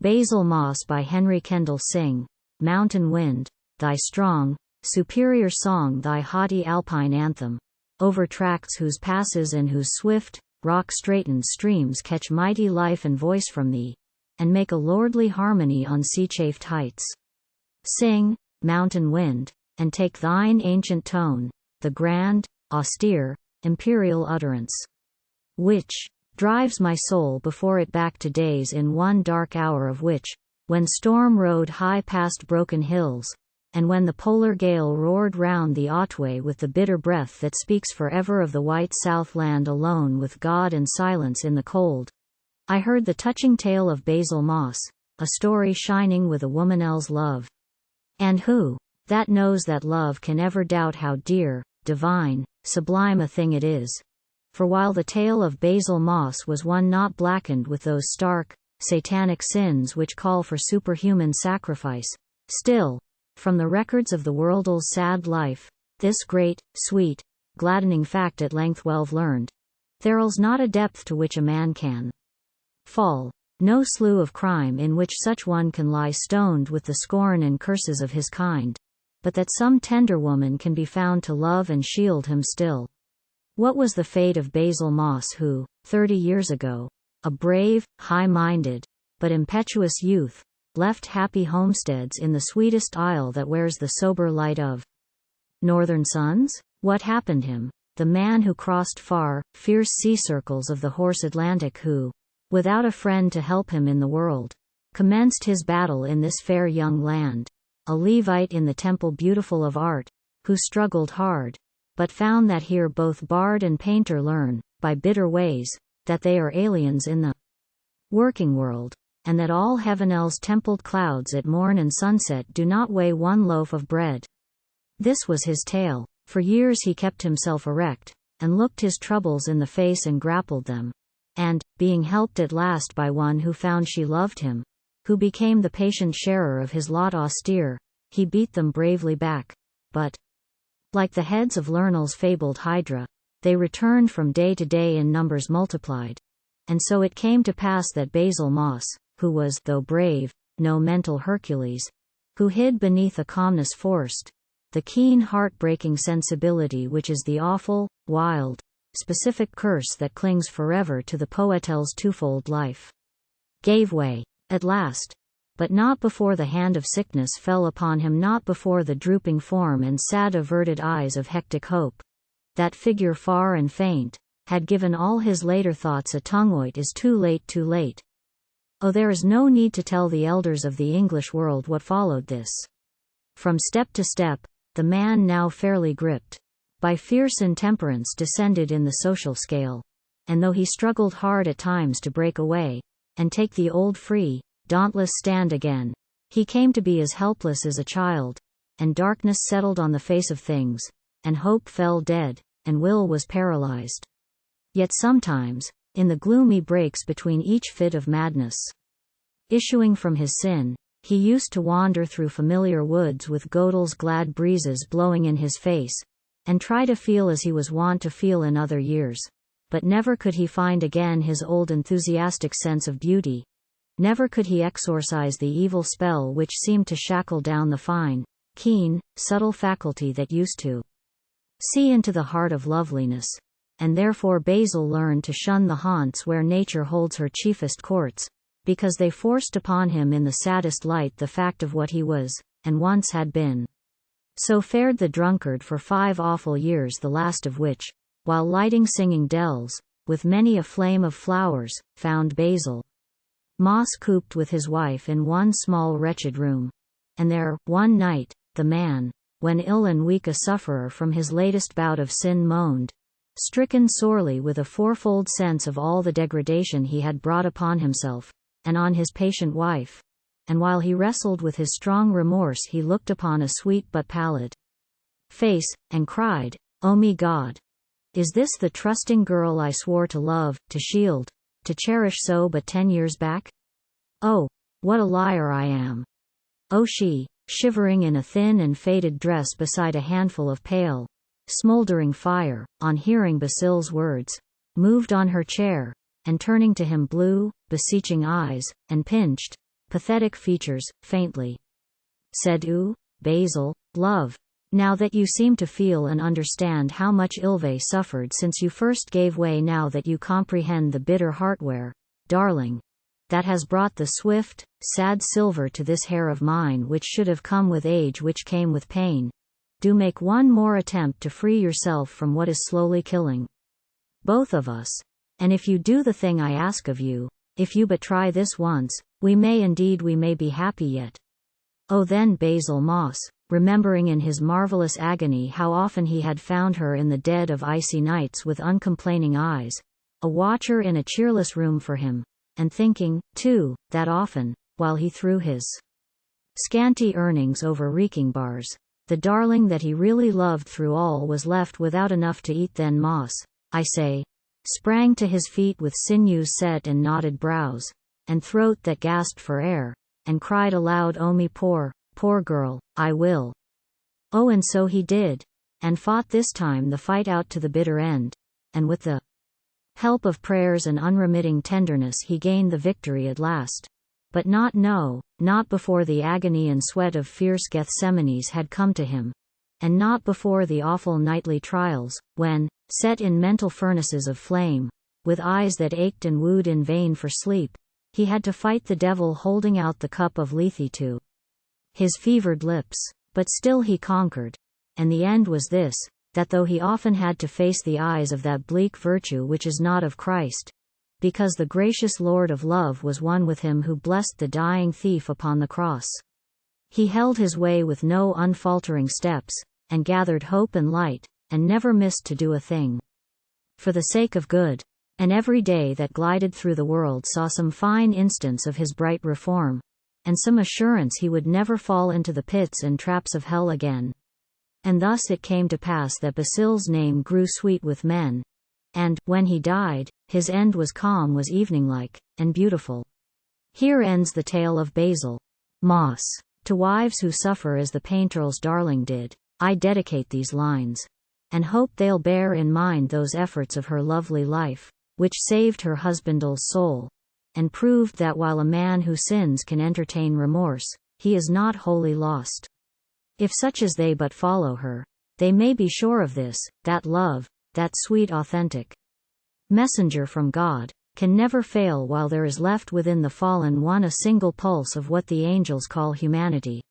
Basil Moss by Henry Kendall. Sing, mountain wind, thy strong, superior song, thy haughty alpine anthem, over tracts whose passes and whose swift, rock-straitened streams catch mighty life and voice from thee, and make a lordly harmony on sea-chafed heights. Sing, mountain wind, and take thine ancient tone, the grand, austere, imperial utterance, which drives my soul before it back to days in one dark hour of which, when storm rode high past broken hills, and when the polar gale roared round the Otway with the bitter breath that speaks forever of the white south land alone with God and silence in the cold, I heard the touching tale of Basil Moss, a story shining with a womanĺs love. And who that knows that love can ever doubt how dear, divine, sublime a thing it is? For while the tale of Basil Moss was one not blackened with those stark, satanic sins which call for superhuman sacrifice, still, from the records of the world's sad life, this great, sweet, gladdening fact at length well learned, there's not a depth to which a man can fall, no slough of crime in which such one can lie stoned with the scorn and curses of his kind, but that some tender woman can be found to love and shield him still. What was the fate of Basil Moss who, 30 years ago, a brave, high-minded, but impetuous youth, left happy homesteads in the sweetest isle that wears the sober light of northern suns? What happened him, the man who crossed far, fierce sea circles of the hoarse Atlantic, who, without a friend to help him in the world, commenced his battle in this fair young land, a Levite in the temple beautiful of art, who struggled hard, but found that here both bard and painter learn, by bitter ways, that they are aliens in the working world, and that all heaven's templed clouds at morn and sunset do not weigh one loaf of bread. This was his tale. For years he kept himself erect, and looked his troubles in the face and grappled them, and, being helped at last by one who found she loved him, who became the patient sharer of his lot austere, he beat them bravely back, but, like the heads of Lernal's fabled hydra, they returned from day to day in numbers multiplied. And so it came to pass that Basil Moss, who was, though brave, no mental Hercules, who hid beneath a calmness forced, the keen heart-breaking sensibility which is the awful, wild, specific curse that clings forever to the poetel's twofold life, gave way, at last, but not before the hand of sickness fell upon him, not before the drooping form and sad averted eyes of hectic hope, that figure far and faint, had given all his later thoughts a tongue. It is too late, too late. Oh, there is no need to tell the elders of the English world what followed this. From step to step, the man now fairly gripped by fierce intemperance descended in the social scale, and though he struggled hard at times to break away, and take the old free, dauntless stand again, he came to be as helpless as a child, and darkness settled on the face of things, and hope fell dead, and will was paralyzed. Yet sometimes, in the gloomy breaks between each fit of madness, issuing from his sin, he used to wander through familiar woods with Gödel's glad breezes blowing in his face, and try to feel as he was wont to feel in other years, but never could he find again his old enthusiastic sense of beauty. Never could he exorcise the evil spell which seemed to shackle down the fine, keen, subtle faculty that used to see into the heart of loveliness, and therefore Basil learned to shun the haunts where nature holds her chiefest courts, because they forced upon him in the saddest light the fact of what he was, and once had been. So fared the drunkard for 5 awful years, the last of which, while lighting singing dells, with many a flame of flowers, found Basil Moss cooped with his wife in one small wretched room. And there, one night, the man, when ill and weak a sufferer from his latest bout of sin, moaned, stricken sorely with a fourfold sense of all the degradation he had brought upon himself, and on his patient wife. And while he wrestled with his strong remorse, he looked upon a sweet but pallid face, and cried, "O me God! Is this the trusting girl I swore to love, to shield, to cherish so but 10 years back? Oh, what a liar I am!" Oh, she, shivering in a thin and faded dress beside a handful of pale, smoldering fire, on hearing Basil's words, moved on her chair, and turning to him blue, beseeching eyes, and pinched, pathetic features, faintly said, "Ooh, Basil, love. Now that you seem to feel and understand how much Otway suffered since you first gave way, now that you comprehend the bitter heartwear, darling, that has brought the swift, sad silver to this hair of mine, which should have come with age, which came with pain, do make one more attempt to free yourself from what is slowly killing both of us. And if you do the thing I ask of you, if you but try this once, we may be happy yet." Oh, then Basil Moss, remembering in his marvelous agony how often he had found her in the dead of icy nights with uncomplaining eyes, a watcher in a cheerless room for him, and thinking, too, that often, while he threw his scanty earnings over reeking bars, the darling that he really loved through all was left without enough to eat, then Moss, I say, sprang to his feet with sinews set and knotted brows, and throat that gasped for air, and cried aloud, "Oh, me poor, poor girl, I will." Oh, and so he did, and fought this time the fight out to the bitter end, and with the help of prayers and unremitting tenderness he gained the victory at last. But not before the agony and sweat of fierce Gethsemanes had come to him, and not before the awful nightly trials, when, set in mental furnaces of flame, with eyes that ached and wooed in vain for sleep, he had to fight the devil holding out the cup of lethe to his fevered lips. But still he conquered, and the end was this, that though he often had to face the eyes of that bleak virtue which is not of Christ, because the gracious Lord of love was one with him who blessed the dying thief upon the cross, he held his way with no unfaltering steps, and gathered hope and light, and never missed to do a thing for the sake of good. And every day that glided through the world saw some fine instance of his bright reform, and some assurance he would never fall into the pits and traps of hell again. And thus it came to pass that Basil's name grew sweet with men, and, when he died, his end was calm, was evening-like, and beautiful. Here ends the tale of Basil Moss. To wives who suffer as the painter's darling did, I dedicate these lines, and hope they'll bear in mind those efforts of her lovely life, which saved her husband's soul, and proved that while a man who sins can entertain remorse, he is not wholly lost. If such as they but follow her, they may be sure of this, that love, that sweet authentic messenger from God, can never fail while there is left within the fallen one a single pulse of what the angels call humanity.